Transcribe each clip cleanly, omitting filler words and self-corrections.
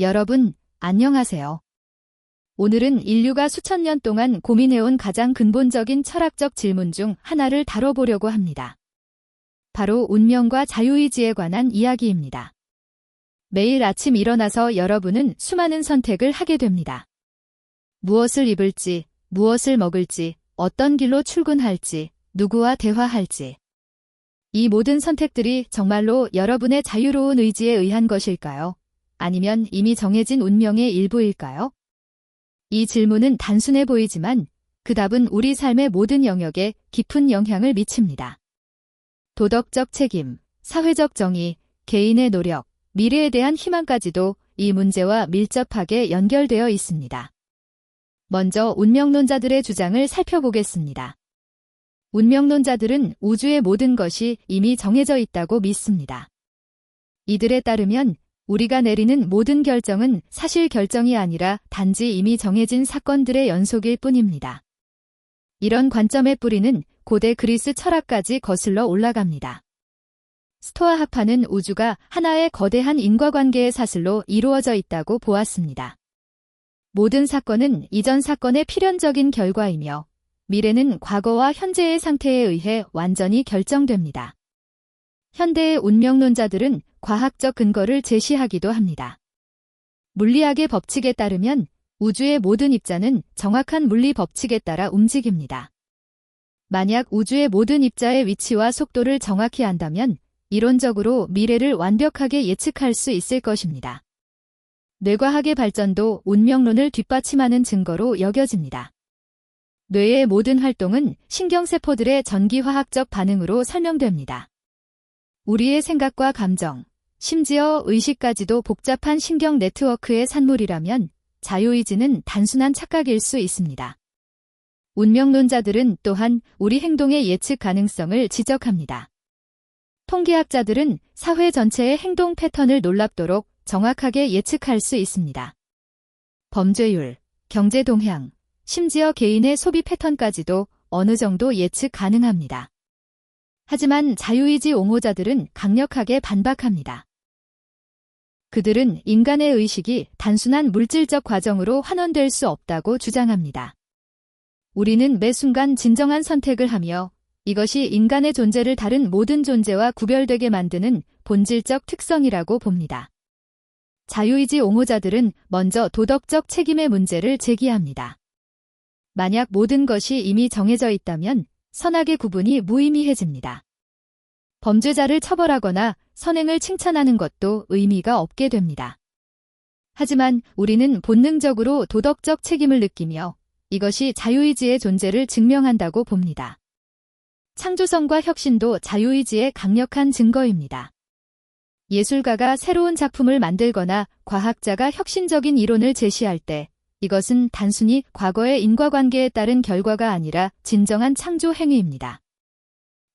여러분, 안녕하세요. 오늘은 인류가 수천 년 동안 고민해온 가장 근본적인 철학적 질문 중 하나를 다뤄보려고 합니다. 바로 운명과 자유의지에 관한 이야기입니다. 매일 아침 일어나서 여러분은 수많은 선택을 하게 됩니다. 무엇을 입을지, 무엇을 먹을지, 어떤 길로 출근할지, 누구와 대화할지. 이 모든 선택들이 정말로 여러분의 자유로운 의지에 의한 것일까요? 아니면 이미 정해진 운명의 일부일까요? 이 질문은 단순해 보이지만 그 답은 우리 삶의 모든 영역에 깊은 영향을 미칩니다. 도덕적 책임, 사회적 정의, 개인의 노력, 미래에 대한 희망까지도 이 문제와 밀접하게 연결되어 있습니다. 먼저 운명론자들의 주장을 살펴보겠습니다. 운명론자들은 우주의 모든 것이 이미 정해져 있다고 믿습니다. 이들에 따르면 우리가 내리는 모든 결정은 사실 결정이 아니라 단지 이미 정해진 사건들의 연속일 뿐입니다. 이런 관점의 뿌리는 고대 그리스 철학까지 거슬러 올라갑니다. 스토아 학파는 우주가 하나의 거대한 인과관계의 사슬로 이루어져 있다고 보았습니다. 모든 사건은 이전 사건의 필연적인 결과이며 미래는 과거와 현재의 상태에 의해 완전히 결정됩니다. 현대의 운명론자들은 과학적 근거를 제시하기도 합니다. 물리학의 법칙에 따르면 우주의 모든 입자는 정확한 물리 법칙에 따라 움직입니다. 만약 우주의 모든 입자의 위치와 속도를 정확히 안다면 이론적으로 미래를 완벽하게 예측할 수 있을 것입니다. 뇌과학의 발전도 운명론을 뒷받침하는 증거로 여겨집니다. 뇌의 모든 활동은 신경세포들의 전기화학적 반응으로 설명됩니다. 우리의 생각과 감정, 심지어 의식까지도 복잡한 신경 네트워크의 산물이라면 자유의지는 단순한 착각일 수 있습니다. 운명론자들은 또한 우리 행동의 예측 가능성을 지적합니다. 통계학자들은 사회 전체의 행동 패턴을 놀랍도록 정확하게 예측할 수 있습니다. 범죄율, 경제 동향, 심지어 개인의 소비 패턴까지도 어느 정도 예측 가능합니다. 하지만 자유의지 옹호자들은 강력하게 반박합니다. 그들은 인간의 의식이 단순한 물질적 과정으로 환원될 수 없다고 주장합니다. 우리는 매 순간 진정한 선택을 하며 이것이 인간의 존재를 다른 모든 존재와 구별되게 만드는 본질적 특성이라고 봅니다. 자유의지 옹호자들은 먼저 도덕적 책임의 문제를 제기합니다. 만약 모든 것이 이미 정해져 있다면 선악의 구분이 무의미해집니다. 범죄자를 처벌하거나 선행을 칭찬하는 것도 의미가 없게 됩니다. 하지만 우리는 본능적으로 도덕적 책임을 느끼며 이것이 자유의지의 존재를 증명한다고 봅니다. 창조성과 혁신도 자유의지의 강력한 증거입니다. 예술가가 새로운 작품을 만들거나 과학자가 혁신적인 이론을 제시할 때 이것은 단순히 과거의 인과관계에 따른 결과가 아니라 진정한 창조 행위입니다.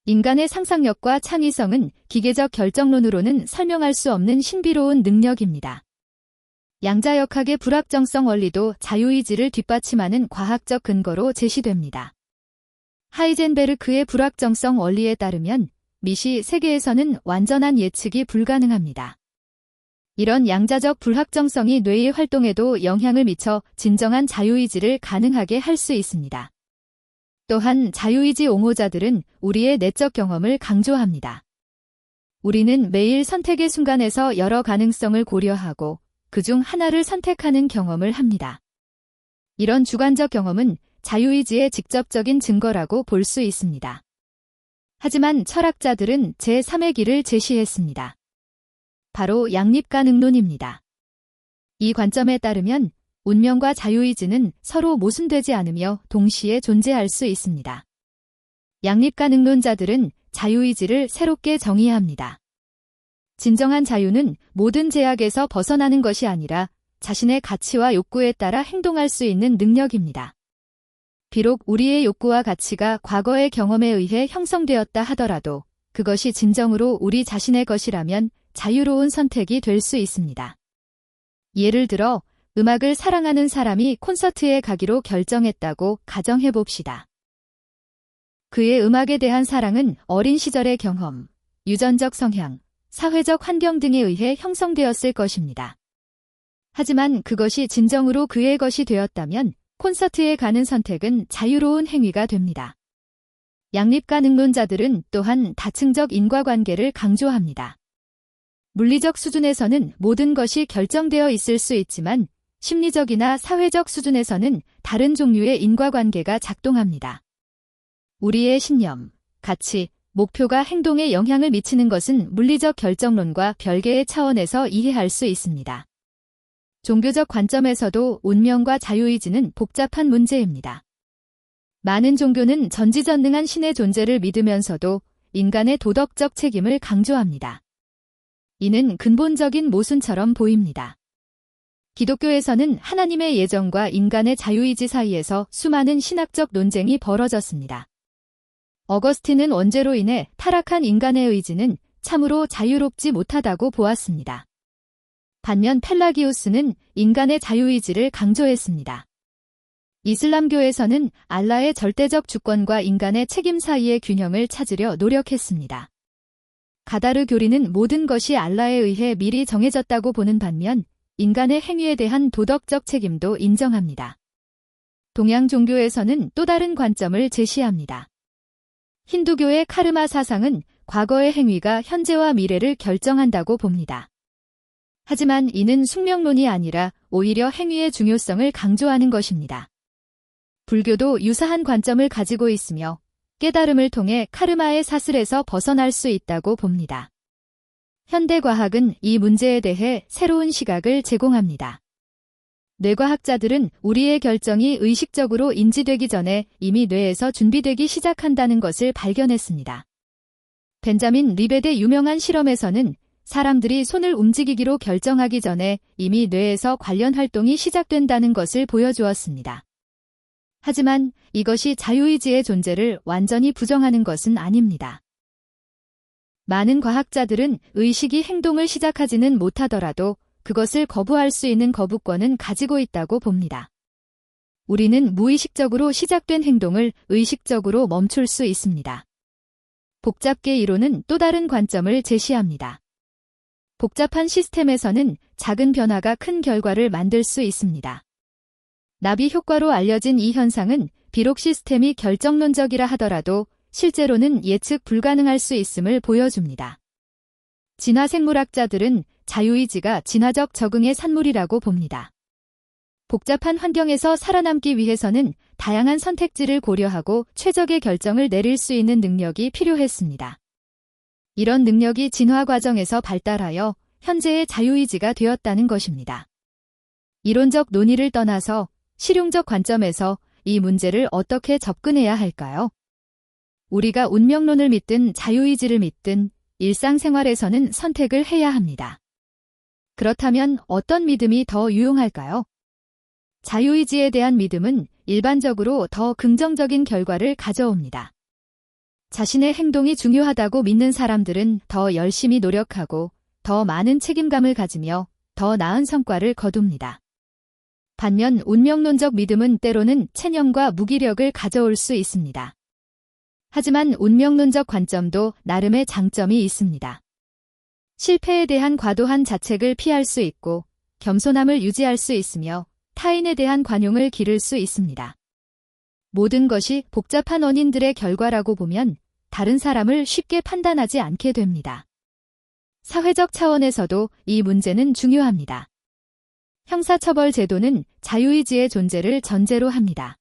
인간의 상상력과 창의성은 기계적 결정론으로는 설명할 수 없는 신비로운 능력입니다. 양자역학의 불확정성 원리도 자유의지를 뒷받침하는 과학적 근거로 제시됩니다. 하이젠베르크의 불확정성 원리에 따르면 미시 세계에서는 완전한 예측이 불가능합니다. 이런 양자적 불확정성이 뇌의 활동에도 영향을 미쳐 진정한 자유의지를 가능하게 할 수 있습니다. 또한 자유의지 옹호자들은 우리의 내적 경험을 강조합니다. 우리는 매일 선택의 순간에서 여러 가능성을 고려하고 그중 하나를 선택하는 경험을 합니다. 이런 주관적 경험은 자유의지의 직접적인 증거라고 볼 수 있습니다. 하지만 철학자들은 제3의 길을 제시했습니다. 바로 양립가능론입니다. 이 관점에 따르면 운명과 자유의지는 서로 모순되지 않으며 동시에 존재할 수 있습니다. 양립가능론자들은 자유의지를 새롭게 정의합니다. 진정한 자유는 모든 제약에서 벗어나는 것이 아니라 자신의 가치와 욕구에 따라 행동할 수 있는 능력입니다. 비록 우리의 욕구와 가치가 과거의 경험에 의해 형성되었다 하더라도 그것이 진정으로 우리 자신의 것이라면 자유로운 선택이 될 수 있습니다. 예를 들어 음악을 사랑하는 사람이 콘서트에 가기로 결정했다고 가정해봅시다. 그의 음악에 대한 사랑은 어린 시절의 경험, 유전적 성향, 사회적 환경 등에 의해 형성되었을 것입니다. 하지만 그것이 진정으로 그의 것이 되었다면 콘서트에 가는 선택은 자유로운 행위가 됩니다. 양립가능론자들은 또한 다층적 인과관계를 강조합니다. 물리적 수준에서는 모든 것이 결정되어 있을 수 있지만 심리적이나 사회적 수준에서는 다른 종류의 인과관계가 작동합니다. 우리의 신념, 가치, 목표가 행동에 영향을 미치는 것은 물리적 결정론과 별개의 차원에서 이해할 수 있습니다. 종교적 관점에서도 운명과 자유의지는 복잡한 문제입니다. 많은 종교는 전지전능한 신의 존재를 믿으면서도 인간의 도덕적 책임을 강조합니다. 이는 근본적인 모순처럼 보입니다. 기독교에서는 하나님의 예정과 인간의 자유의지 사이에서 수많은 신학적 논쟁이 벌어졌습니다. 어거스틴은 원죄로 인해 타락한 인간의 의지는 참으로 자유롭지 못하다고 보았습니다. 반면 펠라기우스는 인간의 자유의지를 강조했습니다. 이슬람교에서는 알라의 절대적 주권과 인간의 책임 사이의 균형을 찾으려 노력했습니다. 가다르 교리는 모든 것이 알라에 의해 미리 정해졌다고 보는 반면 인간의 행위에 대한 도덕적 책임도 인정합니다. 동양 종교에서는 또 다른 관점을 제시합니다. 힌두교의 카르마 사상은 과거의 행위가 현재와 미래를 결정한다고 봅니다. 하지만 이는 숙명론이 아니라 오히려 행위의 중요성을 강조하는 것입니다. 불교도 유사한 관점을 가지고 있으며 깨달음을 통해 카르마의 사슬에서 벗어날 수 있다고 봅니다. 현대과학은 이 문제에 대해 새로운 시각을 제공합니다. 뇌과학자들은 우리의 결정이 의식적으로 인지되기 전에 이미 뇌에서 준비되기 시작한다는 것을 발견했습니다. 벤자민 리벳의 유명한 실험에서는 사람들이 손을 움직이기로 결정하기 전에 이미 뇌에서 관련 활동이 시작된다는 것을 보여주었습니다. 하지만 이것이 자유의지의 존재를 완전히 부정하는 것은 아닙니다. 많은 과학자들은 의식이 행동을 시작하지는 못하더라도 그것을 거부할 수 있는 거부권은 가지고 있다고 봅니다. 우리는 무의식적으로 시작된 행동을 의식적으로 멈출 수 있습니다. 복잡계 이론은 또 다른 관점을 제시합니다. 복잡한 시스템에서는 작은 변화가 큰 결과를 만들 수 있습니다. 나비 효과로 알려진 이 현상은 비록 시스템이 결정론적이라 하더라도 실제로는 예측 불가능할 수 있음을 보여줍니다. 진화생물학자들은 자유의지가 진화적 적응의 산물이라고 봅니다. 복잡한 환경에서 살아남기 위해서는 다양한 선택지를 고려하고 최적의 결정을 내릴 수 있는 능력이 필요했습니다. 이런 능력이 진화 과정에서 발달하여 현재의 자유의지가 되었다는 것입니다. 이론적 논의를 떠나서 실용적 관점에서 이 문제를 어떻게 접근해야 할까요? 우리가 운명론을 믿든 자유의지를 믿든 일상생활에서는 선택을 해야 합니다. 그렇다면 어떤 믿음이 더 유용할까요? 자유의지에 대한 믿음은 일반적으로 더 긍정적인 결과를 가져옵니다. 자신의 행동이 중요하다고 믿는 사람들은 더 열심히 노력하고 더 많은 책임감을 가지며 더 나은 성과를 거둡니다. 반면 운명론적 믿음은 때로는 체념과 무기력을 가져올 수 있습니다. 하지만 운명론적 관점도 나름의 장점이 있습니다. 실패에 대한 과도한 자책을 피할 수 있고 겸손함을 유지할 수 있으며 타인에 대한 관용을 기를 수 있습니다. 모든 것이 복잡한 원인들의 결과라고 보면 다른 사람을 쉽게 판단하지 않게 됩니다. 사회적 차원에서도 이 문제는 중요합니다. 형사처벌 제도는 자유의지의 존재를 전제로 합니다.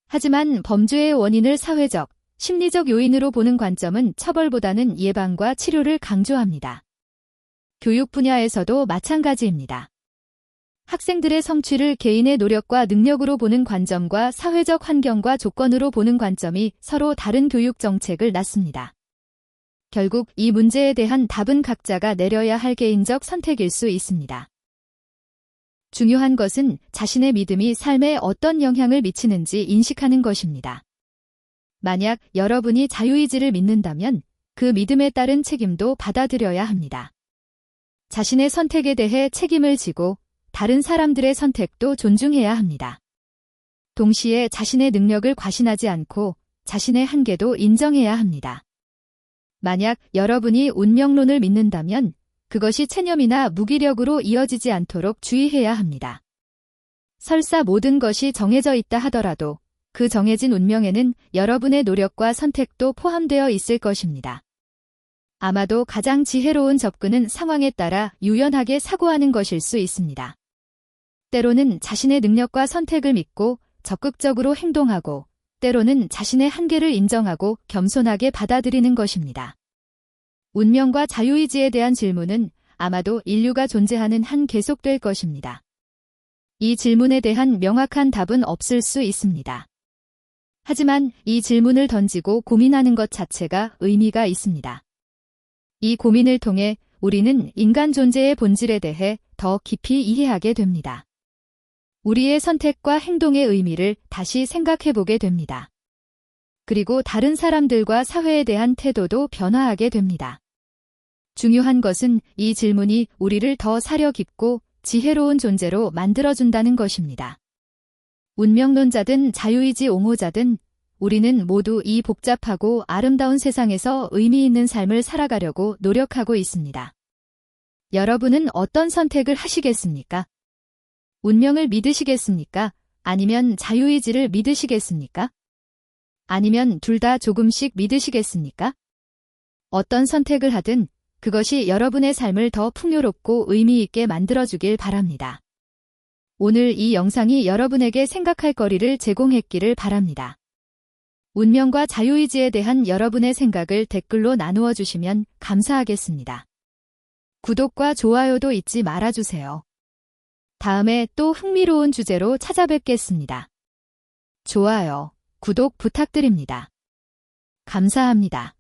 하지만 범죄의 원인을 사회적, 심리적 요인으로 보는 관점은 처벌보다는 예방과 치료를 강조합니다. 교육 분야에서도 마찬가지입니다. 학생들의 성취를 개인의 노력과 능력으로 보는 관점과 사회적 환경과 조건으로 보는 관점이 서로 다른 교육 정책을 낳습니다. 결국 이 문제에 대한 답은 각자가 내려야 할 개인적 선택일 수 있습니다. 중요한 것은 자신의 믿음이 삶에 어떤 영향을 미치는지 인식하는 것입니다. 만약 여러분이 자유의지를 믿는다면 그 믿음에 따른 책임도 받아들여야 합니다. 자신의 선택에 대해 책임을 지고 다른 사람들의 선택도 존중해야 합니다. 동시에 자신의 능력을 과신하지 않고 자신의 한계도 인정해야 합니다. 만약 여러분이 운명론을 믿는다면 그것이 체념이나 무기력으로 이어지지 않도록 주의해야 합니다. 설사 모든 것이 정해져 있다 하더라도 그 정해진 운명에는 여러분의 노력과 선택도 포함되어 있을 것입니다. 아마도 가장 지혜로운 접근은 상황에 따라 유연하게 사고하는 것일 수 있습니다. 때로는 자신의 능력과 선택을 믿고 적극적으로 행동하고, 때로는 자신의 한계를 인정하고 겸손하게 받아들이는 것입니다. 운명과 자유의지에 대한 질문은 아마도 인류가 존재하는 한 계속될 것입니다. 이 질문에 대한 명확한 답은 없을 수 있습니다. 하지만 이 질문을 던지고 고민하는 것 자체가 의미가 있습니다. 이 고민을 통해 우리는 인간 존재의 본질에 대해 더 깊이 이해하게 됩니다. 우리의 선택과 행동의 의미를 다시 생각해보게 됩니다. 그리고 다른 사람들과 사회에 대한 태도도 변화하게 됩니다. 중요한 것은 이 질문이 우리를 더 사려 깊고 지혜로운 존재로 만들어준다는 것입니다. 운명론자든 자유의지 옹호자든 우리는 모두 이 복잡하고 아름다운 세상에서 의미 있는 삶을 살아가려고 노력하고 있습니다. 여러분은 어떤 선택을 하시겠습니까? 운명을 믿으시겠습니까? 아니면 자유의지를 믿으시겠습니까? 아니면 둘 다 조금씩 믿으시겠습니까? 어떤 선택을 하든 그것이 여러분의 삶을 더 풍요롭고 의미 있게 만들어주길 바랍니다. 오늘 이 영상이 여러분에게 생각할 거리를 제공했기를 바랍니다. 운명과 자유의지에 대한 여러분의 생각을 댓글로 나누어 주시면 감사하겠습니다. 구독과 좋아요도 잊지 말아주세요. 다음에 또 흥미로운 주제로 찾아뵙겠습니다. 좋아요, 구독 부탁드립니다. 감사합니다.